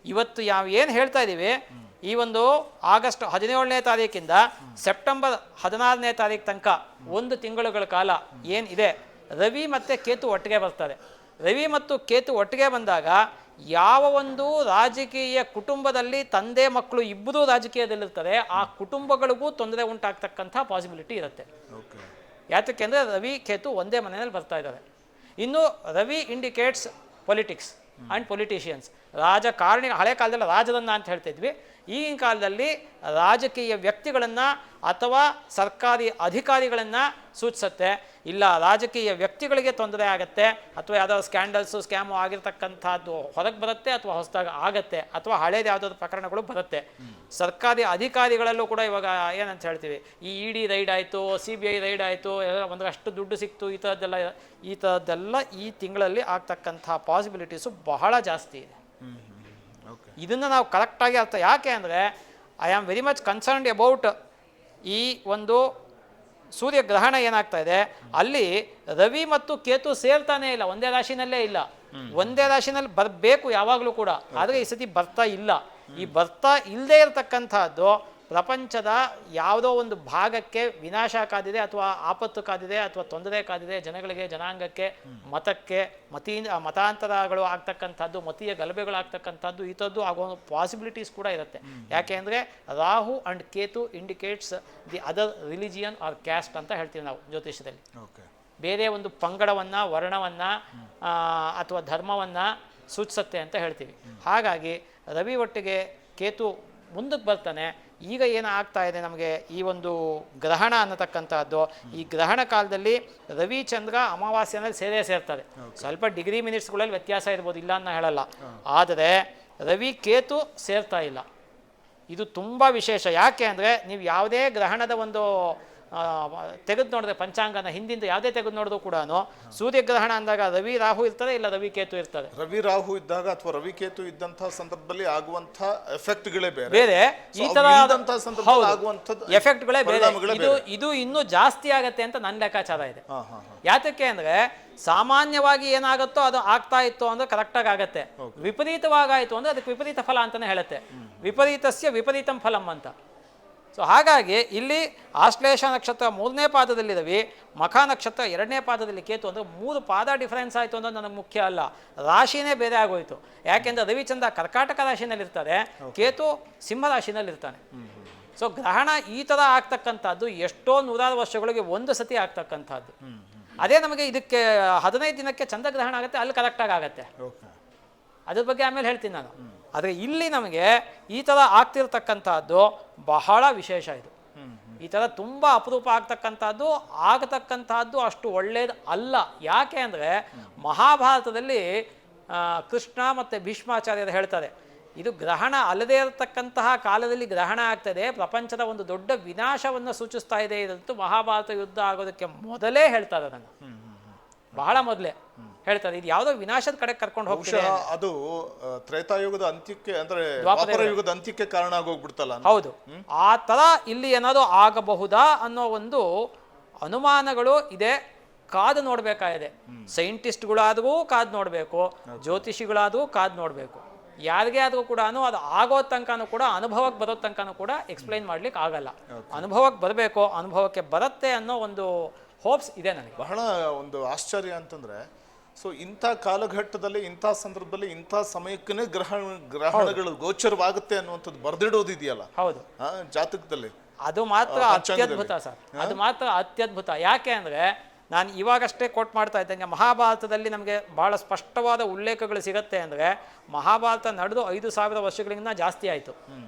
ಇವತ್ತು ಏನು ಹೇಳ್ತಾ ಇದ್ದೀವಿ, ಈ ಒಂದು ಆಗಸ್ಟ್ 17ನೇ ತಾರೀಕಿಂದ ಸೆಪ್ಟೆಂಬರ್ 16ನೇ ತಾರೀಕು ತನಕ 1 ತಿಂಗಳುಗಳ ಕಾಲ ಏನಿದೆ, ರವಿ ಮತ್ತು ಕೇತು ಒಟ್ಟಿಗೆ ಬರ್ತಾರೆ. ರವಿ ಮತ್ತು ಕೇತು ಒಟ್ಟಿಗೆ ಬಂದಾಗ ಯಾವ ಒಂದು ರಾಜಕೀಯ ಕುಟುಂಬದಲ್ಲಿ ತಂದೆ ಮಕ್ಕಳು ಇಬ್ಬರೂ ರಾಜಕೀಯದಲ್ಲಿರ್ತಾರೆ, ಆ ಕುಟುಂಬಗಳಿಗೂ ತೊಂದರೆ ಉಂಟಾಗ್ತಕ್ಕಂಥ ಪಾಸಿಬಿಲಿಟಿ ಇರುತ್ತೆ. ಯಾತಕ್ಕೆ ಅಂದರೆ ರವಿ ಕೇತು ಒಂದೇ ಮನೆಯಲ್ಲಿ ಬರ್ತಾ ಇದ್ದಾರೆ. ಇನ್ನು Ravi indicates politics and politicians, ರಾಜಕಾರಣಿ. ಹಳೆ ಕಾಲದಲ್ಲಿ ರಾಜರನ್ನ ಅಂತ ಹೇಳ್ತಿದ್ವಿ, ಈಗಿನ ಕಾಲದಲ್ಲಿ ರಾಜಕೀಯ ವ್ಯಕ್ತಿಗಳನ್ನು ಅಥವಾ ಸರ್ಕಾರಿ ಅಧಿಕಾರಿಗಳನ್ನು ಸೂಚಿಸುತ್ತೆ. ಇಲ್ಲ ರಾಜಕೀಯ ವ್ಯಕ್ತಿಗಳಿಗೆ ತೊಂದರೆ ಆಗುತ್ತೆ, ಅಥವಾ ಯಾವುದಾದ್ರು ಸ್ಕ್ಯಾಂಡಲ್ಸು ಸ್ಕ್ಯಾಮು ಆಗಿರ್ತಕ್ಕಂಥದ್ದು ಹೊರಗೆ ಬರುತ್ತೆ, ಅಥವಾ ಹೊಸದಾಗಿ ಆಗುತ್ತೆ, ಅಥವಾ ಹಳೇದು ಯಾವುದಾದ್ರು ಪ್ರಕರಣಗಳು ಬರುತ್ತೆ. ಸರ್ಕಾರಿ ಅಧಿಕಾರಿಗಳಲ್ಲೂ ಕೂಡ ಇವಾಗ ಏನಂತ ಹೇಳ್ತೀವಿ, ಈ ಇ ಡಿ ರೈಡ್ ಆಯಿತು, CBI ರೈಡ್ ಆಯಿತು, ಒಂದಷ್ಟು ದುಡ್ಡು ಸಿಕ್ತು, ಈ ಥರದ್ದೆಲ್ಲ ಈ ತಿಂಗಳಲ್ಲಿ ಆಗ್ತಕ್ಕಂಥ ಪಾಸಿಬಿಲಿಟೀಸು ಬಹಳ ಜಾಸ್ತಿ ಇದೆ. ಇದನ್ನು ನಾವು ಕರೆಕ್ಟಾಗಿ ಅರ್ಥ, ಯಾಕೆ ಅಂದರೆ I am very much concerned about ಈ ಒಂದು ಸೂರ್ಯಗ್ರಹಣ ಏನಾಗ್ತಾ ಇದೆ, ಅಲ್ಲಿ ರವಿ ಮತ್ತು ಕೇತು ಸೇರ್ತಾನೆ ಇಲ್ಲ, ಒಂದೇ ರಾಶಿನಲ್ಲೇ ಇಲ್ಲ. ಒಂದೇ ರಾಶಿನಲ್ಲಿ ಬರಬೇಕು ಯಾವಾಗಲೂ ಕೂಡ, ಆದರೆ ಈ ಸತಿ ಬರ್ತಾ ಇಲ್ಲ. ಈ ಬರ್ತಾ ಇಲ್ಲದೆ ಇರತಕ್ಕಂಥದ್ದು ಪ್ರಪಂಚದ ಯಾವುದೋ ಒಂದು ಭಾಗಕ್ಕೆ ವಿನಾಶ ಕಾದಿದೆ, ಅಥವಾ ಆಪತ್ತು ಕಾದಿದೆ, ಅಥವಾ ತೊಂದರೆ ಕಾದಿದೆ, ಜನಗಳಿಗೆ, ಜನಾಂಗಕ್ಕೆ, ಮತಕ್ಕೆ, ಮತಾಂತರಗಳು ಆಗ್ತಕ್ಕಂಥದ್ದು, ಮತೀಯ ಗಲಭೆಗಳು ಆಗ್ತಕ್ಕಂಥದ್ದು, ಈ ಥರದ್ದು ಆಗೋ ಪಾಸಿಬಿಲಿಟೀಸ್ ಕೂಡ ಇರುತ್ತೆ. ಯಾಕೆ ಅಂದರೆ Rahu and Ketu indicates the other religion or caste ಅಂತ ಹೇಳ್ತೀವಿ ನಾವು ಜ್ಯೋತಿಷದಲ್ಲಿ. ಬೇರೆ ಒಂದು ಪಂಗಡವನ್ನು, ವರ್ಣವನ್ನು ಅಥವಾ ಧರ್ಮವನ್ನು ಸೂಚಿಸುತ್ತೆ ಅಂತ ಹೇಳ್ತೀವಿ. ಹಾಗಾಗಿ ರವಿ ಒಟ್ಟಿಗೆ ಕೇತು ಮುಂದಕ್ಕೆ ಬರ್ತಾನೆ. ಈಗ ಏನು ಆಗ್ತಾ ಇದೆ ನಮಗೆ, ಈ ಒಂದು ಗ್ರಹಣ ಅನ್ನತಕ್ಕಂಥದ್ದು, ಈ ಗ್ರಹಣ ಕಾಲದಲ್ಲಿ ರವಿ ಚಂದ್ರ ಅಮಾವಾಸ್ಯನಲ್ಲಿ ಸೇರ್ತಾರೆ. ಸ್ವಲ್ಪ ಡಿಗ್ರಿ ಮಿನಿಟ್ಸ್ಗಳಲ್ಲಿ ವ್ಯತ್ಯಾಸ ಇರ್ಬೋದು, ಇಲ್ಲ ಅಂತ ಹೇಳಲ್ಲ, ಆದರೆ ರವಿ ಕೇತು ಸೇರ್ತಾ ಇಲ್ಲ. ಇದು ತುಂಬ ವಿಶೇಷ. ಯಾಕೆ ಅಂದರೆ ನೀವು ಯಾವುದೇ ಗ್ರಹಣದ ಒಂದು ತೆಗೆದು ನೋಡಿದ್ರೆ, ಪಂಚಾಂಗನ ಹಿಂದಿಂದ ಯಾವುದೇ ತೆಗೆದು ನೋಡಿದ್ರು ಕೂಡ ಸೂರ್ಯಗ್ರಹಣ ಅಂದಾಗ ರವಿ ರಾಹು ಇರ್ತಾರೆ, ಇಲ್ಲ ರವಿ ಕೇತು ಇರ್ತಾರೆ. ರವಿ ರಾಹು ಇದ್ದಾಗ ಅಥವಾ ರವಿ ಕೇತು ಇದ್ದಂತಹ ಸಂದರ್ಭದಲ್ಲಿ ಆಗುವಂತಹ ಎಫೆಕ್ಟ್ಗಳೇ ಬೇರೆ, ಈ ತರ ಎಫೆಕ್ಟ್ಗಳೇ ಬೇರೆ. ಇದು ಇನ್ನೂ ಜಾಸ್ತಿ ಆಗತ್ತೆ ಅಂತ ನನ್ನ ಲೆಕ್ಕಾಚಾರ ಇದೆ. ಯಾತಕ್ಕೆ ಅಂದ್ರೆ ಸಾಮಾನ್ಯವಾಗಿ ಏನಾಗುತ್ತೋ ಅದು ಆಗ್ತಾ ಇತ್ತು ಅಂದ್ರೆ ಕರೆಕ್ಟಾಗಿ ಆಗತ್ತೆ, ವಿಪರೀತವಾಗಾಯಿತು ಅಂದ್ರೆ ಅದಕ್ಕೆ ವಿಪರೀತ ಫಲ ಅಂತಾನೆ ಹೇಳುತ್ತೆ. ವಿಪರೀತಸ್ಯ ವಿಪರೀತಂ ಫಲಂ ಅಂತ. ಸೊ ಹಾಗಾಗಿ ಇಲ್ಲಿ ಆಶ್ಲೇಷ ನಕ್ಷತ್ರ 3ನೇ ಪಾದದಲ್ಲಿ ರವಿ, ಮಖ ನಕ್ಷತ್ರ 2ನೇ ಪಾದದಲ್ಲಿ ಕೇತು. ಅಂದರೆ 3 ಪಾದ ಡಿಫರೆನ್ಸ್ ಆಯಿತು ಅನ್ನೋದು ನನಗೆ ಮುಖ್ಯ ಅಲ್ಲ, ರಾಶಿನೇ ಬೇರೆ ಆಗೋಯ್ತು. ಯಾಕೆಂದರೆ ರವಿಚಂದ್ರ ಕರ್ಕಾಟಕ ರಾಶಿನಲ್ಲಿರ್ತಾರೆ, ಕೇತು ಸಿಂಹ ರಾಶಿನಲ್ಲಿರ್ತಾನೆ. ಸೊ ಗ್ರಹಣ ಈ ಥರ ಆಗ್ತಕ್ಕಂಥದ್ದು ಎಷ್ಟೋ 100 ವರ್ಷಗಳಿಗೆ ಒಂದು ಸತಿ ಆಗ್ತಕ್ಕಂಥದ್ದು. ಅದೇ ನಮಗೆ ಇದಕ್ಕೆ 15 ದಿನಕ್ಕೆ ಚಂದ್ರಗ್ರಹಣ ಆಗುತ್ತೆ, ಅಲ್ಲಿ ಕರೆಕ್ಟಾಗಿ ಆಗುತ್ತೆ. ಅದ್ರ ಬಗ್ಗೆ ಆಮೇಲೆ ಹೇಳ್ತೀನಿ ನಾನು. ಆದರೆ ಇಲ್ಲಿ ನಮಗೆ ಈ ಥರ ಆಗ್ತಿರ್ತಕ್ಕಂಥದ್ದು ಬಹಳ ವಿಶೇಷ. ಇದು ಈ ಥರ ತುಂಬ ಅಪರೂಪ ಆಗತಕ್ಕಂಥದ್ದು ಅಷ್ಟು ಒಳ್ಳೆಯದು ಅಲ್ಲ. ಯಾಕೆ ಅಂದರೆ ಮಹಾಭಾರತದಲ್ಲಿ ಕೃಷ್ಣ ಮತ್ತು ಭೀಷ್ಮಾಚಾರ್ಯರು ಹೇಳ್ತಾರೆ, ಇದು ಗ್ರಹಣ ಅಲ್ಲದೇ ಇರತಕ್ಕಂತಹ ಕಾಲದಲ್ಲಿ ಗ್ರಹಣ ಆಗ್ತದೆ, ಪ್ರಪಂಚದ ಒಂದು ದೊಡ್ಡ ವಿನಾಶವನ್ನು ಸೂಚಿಸ್ತಾ ಇದೆ ಇದಂತೂ ಮಹಾಭಾರತ ಯುದ್ಧ ಆಗೋದಕ್ಕೆ ಮೊದಲೇ ಹೇಳ್ತಾರೆ. ಅದನ್ನು ಬಹಳ ಮೊದಲೇ ಹೇಳ್ತಾರೆ. ಇದು ಯಾವುದೋ ವಿನಾಶದ ಕಡೆ ಕರ್ಕೊಂಡು ಹೋಗ್ತದೆ. ಅದು ತ್ರೇತಾಯುಗದ ಅಂತ್ಯಕ್ಕೆ, ಅಂದ್ರೆ ದ್ವಾಪರ ಯುಗದ ಅಂತ್ಯಕ್ಕೆ ಕಾರಣ ಆಗೋಗ್ಬಿಡ್ತಲ್ಲ. ಹೌದು, ಆ ತರ ಇಲ್ಲಿ ಏನಾದ್ರು ಆಗಬಹುದಾ ಅನ್ನೋ ಒಂದು ಅನುಮಾನಗಳು ಇದೆ. ಕಾದು ನೋಡ್ಬೇಕಾಗಿದೆ. ಸೈಂಟಿಸ್ಟ್ಗಳಾದ್ರೂ ಕಾದು ನೋಡ್ಬೇಕು, ಜ್ಯೋತಿಷಿಗಳಾದ್ರೂ ಕಾದು ನೋಡ್ಬೇಕು. ಯಾರಿಗೇ ಆದ್ರೂ ಕೂಡ ಅದು ಆಗೋ ತನಕನೂ ಕೂಡ, ಅನುಭವಕ್ಕೆ ಬರೋ ತನಕನೂ ಕೂಡ ಎಕ್ಸ್ಪ್ಲೈನ್ ಮಾಡ್ಲಿಕ್ಕೆ ಆಗಲ್ಲ. ಅನುಭವಕ್ಕೆ ಬರಬೇಕು, ಅನುಭವಕ್ಕೆ ಬರುತ್ತೆ ಅನ್ನೋ ಒಂದು ಹೋಪ್ಸ್ ಇದೆ ನನಗೆ. ಬಹಳ ಒಂದು ಆಶ್ಚರ್ಯ ಅಂತಂದ್ರೆ, ಸೊ ಇಂಥ ಕಾಲಘಟ್ಟದಲ್ಲಿ, ಇಂಥ ಸಂದರ್ಭದಲ್ಲಿ, ಇಂಥ ಸಮಯಕ್ಕೇ ಗ್ರಹಣಗಳು ಗೋಚರವಾಗುತ್ತೆ ಅನ್ನುವಂಥದ್ದು ಬರ್ದಿಡೋದಿದೆಯಲ್ಲ, ಹೌದು, ಜಾತಕದಲ್ಲಿ, ಅದು ಮಾತ್ರ ಅತ್ಯದ್ಭುತ ಸರ್. ಅದು ಮಾತ್ರ ಅತ್ಯದ್ಭುತ. ಯಾಕೆ ಅಂದರೆ ನಾನು ಇವಾಗಷ್ಟೇ ಕೋಟ್ ಮಾಡ್ತಾ ಇದ್ದಂಗೆ ಮಹಾಭಾರತದಲ್ಲಿ ನಮಗೆ ಭಾಳ ಸ್ಪಷ್ಟವಾದ ಉಲ್ಲೇಖಗಳು ಸಿಗುತ್ತೆ. ಅಂದರೆ ಮಹಾಭಾರತ ನಡೆದು 5000 ವರ್ಷಗಳಿಗಿಂತ ಜಾಸ್ತಿ ಆಯಿತು.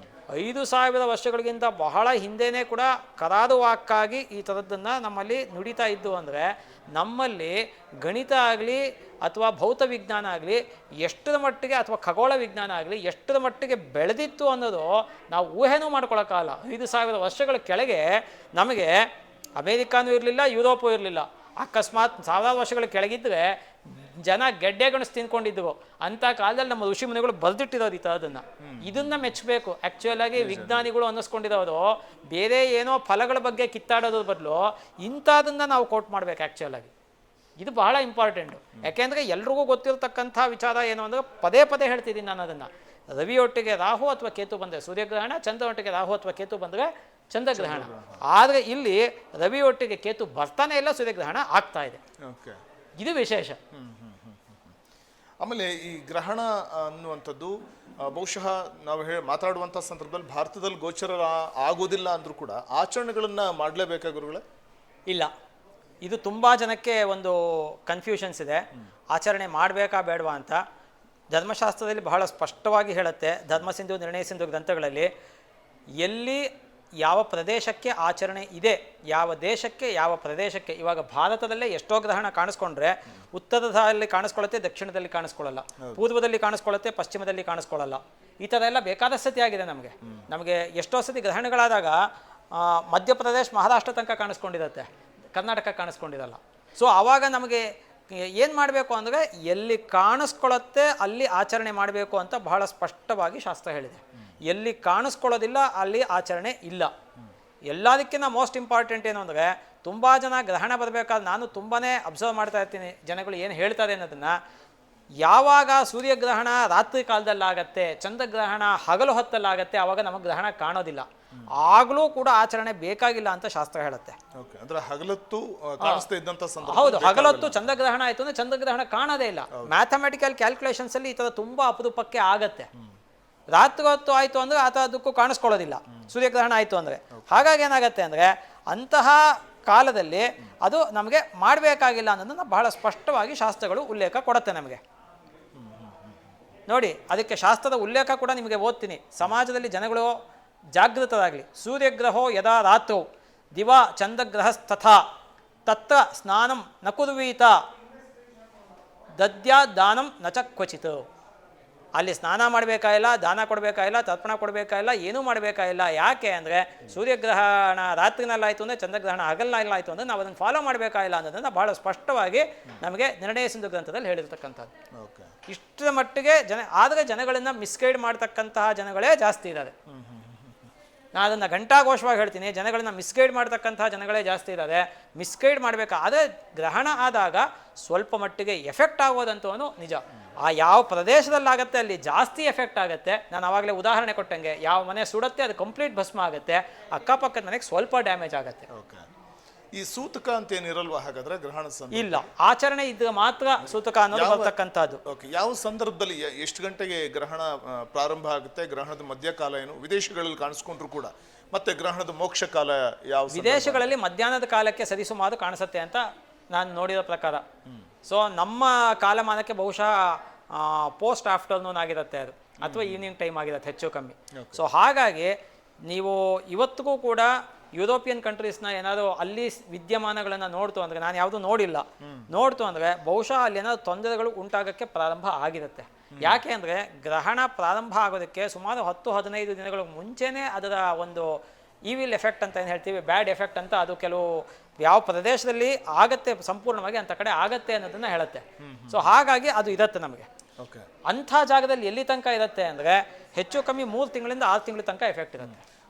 5000 ವರ್ಷಗಳಿಗಿಂತ ಬಹಳ ಹಿಂದೆಯೇ ಕೂಡ ಕರಾರುವಾಕ್ಕಾಗಿ ಈ ಥರದ್ದನ್ನು ನಮ್ಮಲ್ಲಿ ನುಡಿತಾ ಇದ್ದು. ಅಂದರೆ ನಮ್ಮಲ್ಲಿ ಗಣಿತ ಆಗಲಿ ಅಥವಾ ಭೌತ ವಿಜ್ಞಾನ ಆಗಲಿ ಎಷ್ಟರ ಮಟ್ಟಿಗೆ, ಅಥವಾ ಖಗೋಳ ವಿಜ್ಞಾನ ಆಗಲಿ ಎಷ್ಟರ ಮಟ್ಟಿಗೆ ಬೆಳೆದಿತ್ತು ಅನ್ನೋದು ನಾವು ಊಹೆನೂ ಮಾಡ್ಕೊಳ್ಳೋಕ್ಕಾಗಲ್ಲ. 5000 ವರ್ಷಗಳ ಕೆಳಗೆ ನಮಗೆ ಅಮೇರಿಕಾನೂ ಇರಲಿಲ್ಲ, ಯುರೋಪು ಇರಲಿಲ್ಲ. ಅಕಸ್ಮಾತ್ 1000 ವರ್ಷಗಳ ಕೆಳಗಿದ್ದರೆ ಜನ ಗೆಡ್ಡೆಗಣಸ್ ತಿನ್ಕೊಂಡಿದ್ವು. ಅಂಥ ಕಾಲದಲ್ಲಿ ನಮ್ಮ ಋಷಿ ಮುನಿಗಳು ಬರೆದಿಟ್ಟಿರೋದು ಈ ಥರದನ್ನು. ಇದನ್ನು ಮೆಚ್ಚಬೇಕು. ಆ್ಯಕ್ಚುಯಲ್ ಆಗಿ ವಿಜ್ಞಾನಿಗಳು ಅನ್ನಿಸ್ಕೊಂಡಿರೋದು ಬೇರೆ ಏನೋ ಫಲಗಳ ಬಗ್ಗೆ ಕಿತ್ತಾಡೋದ್ರ ಬದಲು ಇಂಥದನ್ನು ನಾವು ಕೋಟ್ ಮಾಡಬೇಕು ಆ್ಯಕ್ಚುಯಲ್ ಆಗಿ. ಇದು ಬಹಳ ಇಂಪಾರ್ಟೆಂಟು. ಯಾಕೆಂದರೆ ಎಲ್ರಿಗೂ ಗೊತ್ತಿರತಕ್ಕಂಥ ವಿಚಾರ ಏನು ಅಂದರೆ ಪದೇ ಪದೇ ಹೇಳ್ತಿದ್ದೀನಿ ನಾನು ಅದನ್ನು. ರವಿಯೊಟ್ಟಿಗೆ ರಾಹು ಅಥವಾ ಕೇತು ಬಂದರೆ ಸೂರ್ಯಗ್ರಹಣ, ಚಂದ್ರೊಟ್ಟಿಗೆ ರಾಹು ಅಥವಾ ಕೇತು ಬಂದರೆ ಚಂದ್ರಗ್ರಹಣ. ಆದರೆ ಇಲ್ಲಿ ರವಿಯೊಟ್ಟಿಗೆ ಕೇತು ಬರ್ತಾನೆ ಇಲ್ಲ, ಸೂರ್ಯಗ್ರಹಣ ಆಗ್ತಾ ಇದೆ. ಇದು ವಿಶೇಷ. ಆಮೇಲೆ ಈ ಗ್ರಹಣ ಅನ್ನುವಂಥದ್ದು ಬಹುಶಃ ನಾವು ಮಾತಾಡುವಂಥ ಸಂದರ್ಭದಲ್ಲಿ ಭಾರತದಲ್ಲಿ ಗೋಚರ ಆಗೋದಿಲ್ಲ ಅಂದರೂ ಕೂಡ ಆಚರಣೆಗಳನ್ನು ಮಾಡಲೇಬೇಕಾ ಗುರುಗಳೇ? ಇಲ್ಲ, ಇದು ತುಂಬ ಜನಕ್ಕೆ ಒಂದು ಕನ್ಫ್ಯೂಷನ್ಸ್ ಇದೆ. ಆಚರಣೆ ಮಾಡಬೇಕಾ ಬೇಡವಾ ಅಂತ. ಧರ್ಮಶಾಸ್ತ್ರದಲ್ಲಿ ಬಹಳ ಸ್ಪಷ್ಟವಾಗಿ ಹೇಳುತ್ತೆ, ಧರ್ಮಸಿಂಧು ನಿರ್ಣಯ ಸಿಂಧು ಗ್ರಂಥಗಳಲ್ಲಿ, ಎಲ್ಲಿ ಯಾವ ಪ್ರದೇಶಕ್ಕೆ ಆಚರಣೆ ಇದೆ, ಯಾವ ದೇಶಕ್ಕೆ ಯಾವ ಪ್ರದೇಶಕ್ಕೆ. ಇವಾಗ ಭಾರತದಲ್ಲೇ ಎಷ್ಟೋ ಗ್ರಹಣ ಕಾಣಿಸ್ಕೊಂಡ್ರೆ ಉತ್ತರದಲ್ಲಿ ಕಾಣಿಸ್ಕೊಳ್ಳುತ್ತೆ, ದಕ್ಷಿಣದಲ್ಲಿ ಕಾಣಿಸ್ಕೊಳ್ಳಲ್ಲ, ಪೂರ್ವದಲ್ಲಿ ಕಾಣಿಸ್ಕೊಳ್ಳುತ್ತೆ, ಪಶ್ಚಿಮದಲ್ಲಿ ಕಾಣಿಸ್ಕೊಳ್ಳಲ್ಲ. ಈ ಥರ ಎಲ್ಲ ಬೇಕಾದ ಸತಿ ಆಗಿದೆ ನಮಗೆ ಎಷ್ಟೋ ಸತಿ ಗ್ರಹಣಗಳಾದಾಗ ಮಧ್ಯಪ್ರದೇಶ ಮಹಾರಾಷ್ಟ್ರ ತನಕ ಕಾಣಿಸ್ಕೊಂಡಿರುತ್ತೆ, ಕರ್ನಾಟಕ ಕಾಣಿಸ್ಕೊಂಡಿರಲ್ಲ. ಸೊ ಆವಾಗ ನಮಗೆ ಏನು ಮಾಡಬೇಕು ಅಂದರೆ ಎಲ್ಲಿ ಕಾಣಿಸ್ಕೊಳ್ಳುತ್ತೆ ಅಲ್ಲಿ ಆಚರಣೆ ಮಾಡಬೇಕು ಅಂತ ಬಹಳ ಸ್ಪಷ್ಟವಾಗಿ ಶಾಸ್ತ್ರ ಹೇಳಿದೆ. ಎಲ್ಲಿ ಕಾಣಿಸ್ಕೊಳ್ಳೋದಿಲ್ಲ ಅಲ್ಲಿ ಆಚರಣೆ ಇಲ್ಲ. ಎಲ್ಲದಕ್ಕಿಂತ ಮೋಸ್ಟ್ ಇಂಪಾರ್ಟೆಂಟ್ ಏನು ಅಂದರೆ, ತುಂಬ ಜನ ಗ್ರಹಣ ಬರಬೇಕಾದ್ರೆ ನಾನು ತುಂಬಾ ಅಬ್ಸರ್ವ್ ಮಾಡ್ತಾ ಇರ್ತೀನಿ ಜನಗಳು ಏನು ಹೇಳ್ತಾರೆ ಅನ್ನೋದನ್ನು. ಯಾವಾಗ ಸೂರ್ಯಗ್ರಹಣ ರಾತ್ರಿ ಕಾಲದಲ್ಲಾಗತ್ತೆ, ಚಂದ್ರಗ್ರಹಣ ಹಗಲು ಹೊತ್ತಲ್ಲಾಗತ್ತೆ, ಆವಾಗ ನಮಗೆ ಗ್ರಹಣ ಕಾಣೋದಿಲ್ಲ. ಆಗಲೂ ಕೂಡ ಆಚರಣೆ ಬೇಕಾಗಿಲ್ಲ ಅಂತ ಶಾಸ್ತ್ರ ಹೇಳುತ್ತೆ. ಹೌದು, ಹಗಲೊತ್ತು ಚಂದ್ರಗ್ರಹಣ ಆಯಿತು ಅಂದರೆ ಚಂದ್ರಗ್ರಹಣ ಕಾಣೋದೇ ಇಲ್ಲ. ಮ್ಯಾಥಮೆಟಿಕಲ್ ಕ್ಯಾಲ್ಕುಲೇಷನ್ಸ್ ಅಲ್ಲಿ ಈ ಥರ ತುಂಬ ಅಪರೂಪಕ್ಕೆ ಆಗತ್ತೆ. ರಾತ್ರಿ ಹೊತ್ತು ಆಯಿತು ಅಂದರೆ ಆ ಥರದಕ್ಕೂ ಕಾಣಿಸ್ಕೊಳ್ಳೋದಿಲ್ಲ ಸೂರ್ಯಗ್ರಹಣ ಆಯಿತು ಅಂದರೆ. ಹಾಗಾಗಿ ಏನಾಗುತ್ತೆ ಅಂದರೆ ಅಂತಹ ಕಾಲದಲ್ಲಿ ಅದು ನಮಗೆ ಮಾಡಬೇಕಾಗಿಲ್ಲ ಅನ್ನೋದನ್ನು ಬಹಳ ಸ್ಪಷ್ಟವಾಗಿ ಶಾಸ್ತ್ರಗಳು ಉಲ್ಲೇಖ ಕೊಡುತ್ತೆ ನಮಗೆ. ನೋಡಿ, ಅದಕ್ಕೆ ಶಾಸ್ತ್ರದ ಉಲ್ಲೇಖ ಕೂಡ ನಿಮಗೆ ಓದ್ತೀನಿ. ಸಮಾಜದಲ್ಲಿ ಜನಗಳು ಜಾಗೃತರಾಗಲಿ. ಸೂರ್ಯಗ್ರಹೋ ಯದಾ ರಾತ್ರೌ ದಿವಾ ಚಂದ್ರಗ್ರಹಸ್ತಥಾ ತತ್ರ ಸ್ನಾನಂ ನ ಕುರ್ವೀತ ದದ್ಯಾ ದಾನಂ ನ ಚ ಕ್ವಚಿತ್. ಅಲ್ಲಿ ಸ್ನಾನ ಮಾಡಬೇಕಾಗಿಲ್ಲ, ದಾನ ಕೊಡಬೇಕಾಗಿಲ್ಲ, ತರ್ಪಣ ಕೊಡಬೇಕಾಗಿಲ್ಲ, ಏನೂ ಮಾಡಬೇಕಾಗಿಲ್ಲ. ಯಾಕೆ ಅಂದರೆ ಸೂರ್ಯಗ್ರಹಣ ರಾತ್ರಿನಲ್ಲಾಯಿತು ಅಂದರೆ ಚಂದ್ರಗ್ರಹಣ ಹಗಲಿನಲ್ಲಾಯಿತು ಅಂದರೆ ನಾವು ಅದನ್ನು ಫಾಲೋ ಮಾಡಬೇಕಾಗಿಲ್ಲ ಅನ್ನೋದನ್ನು ಬಹಳ ಸ್ಪಷ್ಟವಾಗಿ ನಮಗೆ ನಿರ್ಣಯ ಸಿಂಧು ಗ್ರಂಥದಲ್ಲಿ ಹೇಳಿರ್ತಕ್ಕಂಥದ್ದು. ಇಷ್ಟರ ಮಟ್ಟಿಗೆ ಆದರೆ ಜನಗಳನ್ನು ಮಿಸ್ಗೈಡ್ ಮಾಡ್ತಕ್ಕಂತಹ ಜನಗಳೇ ಜಾಸ್ತಿ ಇದ್ದಾರೆ. ನಾನು ಅದನ್ನು ಘಂಟಾಘೋಷವಾಗಿ ಹೇಳ್ತೀನಿ, ಜನಗಳನ್ನ ಮಿಸ್ಗೈಡ್ ಮಾಡ್ತಕ್ಕಂತಹ ಜನಗಳೇ ಜಾಸ್ತಿ ಇದ್ದಾರೆ. ಮಿಸ್ಗೈಡ್ ಮಾಡಬೇಕಾದ್ರೆ ಗ್ರಹಣ ಆದಾಗ ಸ್ವಲ್ಪ ಮಟ್ಟಿಗೆ ಎಫೆಕ್ಟ್ ಆಗೋದಂತೂ ನಿಜ. ಆ ಯಾವ ಪ್ರದೇಶದಲ್ಲಾಗತ್ತೆ ಅಲ್ಲಿ ಜಾಸ್ತಿ ಎಫೆಕ್ಟ್ ಆಗುತ್ತೆ. ನಾನು ಆವಾಗಲೇ ಉದಾಹರಣೆ ಕೊಟ್ಟಂಗೆ, ಯಾವ ಮನೆ ಸುಡುತ್ತೆ ಅದು ಕಂಪ್ಲೀಟ್ ಭಸ್ಮ ಆಗುತ್ತೆ, ಅಕ್ಕಪಕ್ಕದ ಮನೆಗೆ ಸ್ವಲ್ಪ ಡ್ಯಾಮೇಜ್ ಆಗುತ್ತೆ. ಈ ಸೂತಕ ಅಂತ ಏನಿರಲ್ವಾ ಹಾಗಾದ್ರೆ ಗ್ರಹಣ ಇಲ್ಲ, ಆಚರಣೆ ಇದ್ದರೆ ಮಾತ್ರ ಸೂತಕ ಅನ್ನೋದು ಬರ್ತಕ್ಕಂಥದ್ದು. ಯಾವ ಸಂದರ್ಭದಲ್ಲಿ ಎಷ್ಟು ಗಂಟೆಗೆ ಗ್ರಹಣ ಪ್ರಾರಂಭ ಆಗುತ್ತೆ, ಗ್ರಹಣದ ಮಧ್ಯಕಾಲ ಏನು, ವಿದೇಶಗಳಲ್ಲಿ ಕಾಣಿಸ್ಕೊಂಡ್ರು ಕೂಡ, ಮತ್ತೆ ಗ್ರಹಣದ ಮೋಕ್ಷ ಕಾಲ ಯಾವ? ವಿದೇಶಗಳಲ್ಲಿ ಮಧ್ಯಾಹ್ನದ ಕಾಲಕ್ಕೆ ಸರಿಸುಮಾರು ಕಾಣಿಸುತ್ತೆ ಅಂತ ನಾನು ನೋಡಿರೋ ಪ್ರಕಾರ. ಸೊ ನಮ್ಮ ಕಾಲಮಾನಕ್ಕೆ ಬಹುಶಃ ಪೋಸ್ಟ್ ಆಫ್ಟರ್ನೂನ್ ಆಗಿರುತ್ತೆ ಅದು, ಅಥವಾ ಈವ್ನಿಂಗ್ ಟೈಮ್ ಆಗಿರುತ್ತೆ ಹೆಚ್ಚು ಕಮ್ಮಿ. ಸೊ ಹಾಗಾಗಿ ನೀವು ಇವತ್ತಿಗೂ ಕೂಡ ಯುರೋಪಿಯನ್ ಕಂಟ್ರೀಸ್ನ ಏನಾದರೂ ಅಲ್ಲಿ ವಿದ್ಯಮಾನಗಳನ್ನು ನೋಡ್ತು ಅಂದರೆ, ನಾನು ಯಾವುದೂ ನೋಡಿಲ್ಲ, ನೋಡ್ತು ಅಂದರೆ ಬಹುಶಃ ಅಲ್ಲಿ ಏನಾದರೂ ತೊಂದರೆಗಳು ಉಂಟಾಗೋಕ್ಕೆ ಪ್ರಾರಂಭ ಆಗಿರುತ್ತೆ. ಯಾಕೆ ಅಂದರೆ ಗ್ರಹಣ ಪ್ರಾರಂಭ ಆಗೋದಕ್ಕೆ ಸುಮಾರು 10-15 ದಿನಗಳ ಮುಂಚೆನೇ ಅದರ ಒಂದು ಈವಿಲ್ ಎಫೆಕ್ಟ್ ಅಂತ ಏನು ಹೇಳ್ತೀವಿ, ಬ್ಯಾಡ್ ಎಫೆಕ್ಟ್ ಅಂತ, ಅದು ಕೆಲವು ಯಾವ ಪ್ರದೇಶದಲ್ಲಿ ಆಗತ್ತೆ ಸಂಪೂರ್ಣವಾಗಿ ಅಂಥ ಕಡೆ ಆಗತ್ತೆ ಅನ್ನೋದನ್ನು ಹೇಳುತ್ತೆ. ಸೊ ಹಾಗಾಗಿ ಅದು ಇರುತ್ತೆ ನಮಗೆ. ಅಂಥ ಜಾಗದಲ್ಲಿ ಎಲ್ಲಿ ತನಕ ಇರುತ್ತೆ ಅಂದರೆ ಹೆಚ್ಚು ಕಮ್ಮಿ 3 ತಿಂಗಳಿಂದ 6 ತಿಂಗಳ ತನಕ ಎಫೆಕ್ಟ್ ಇರುತ್ತೆ.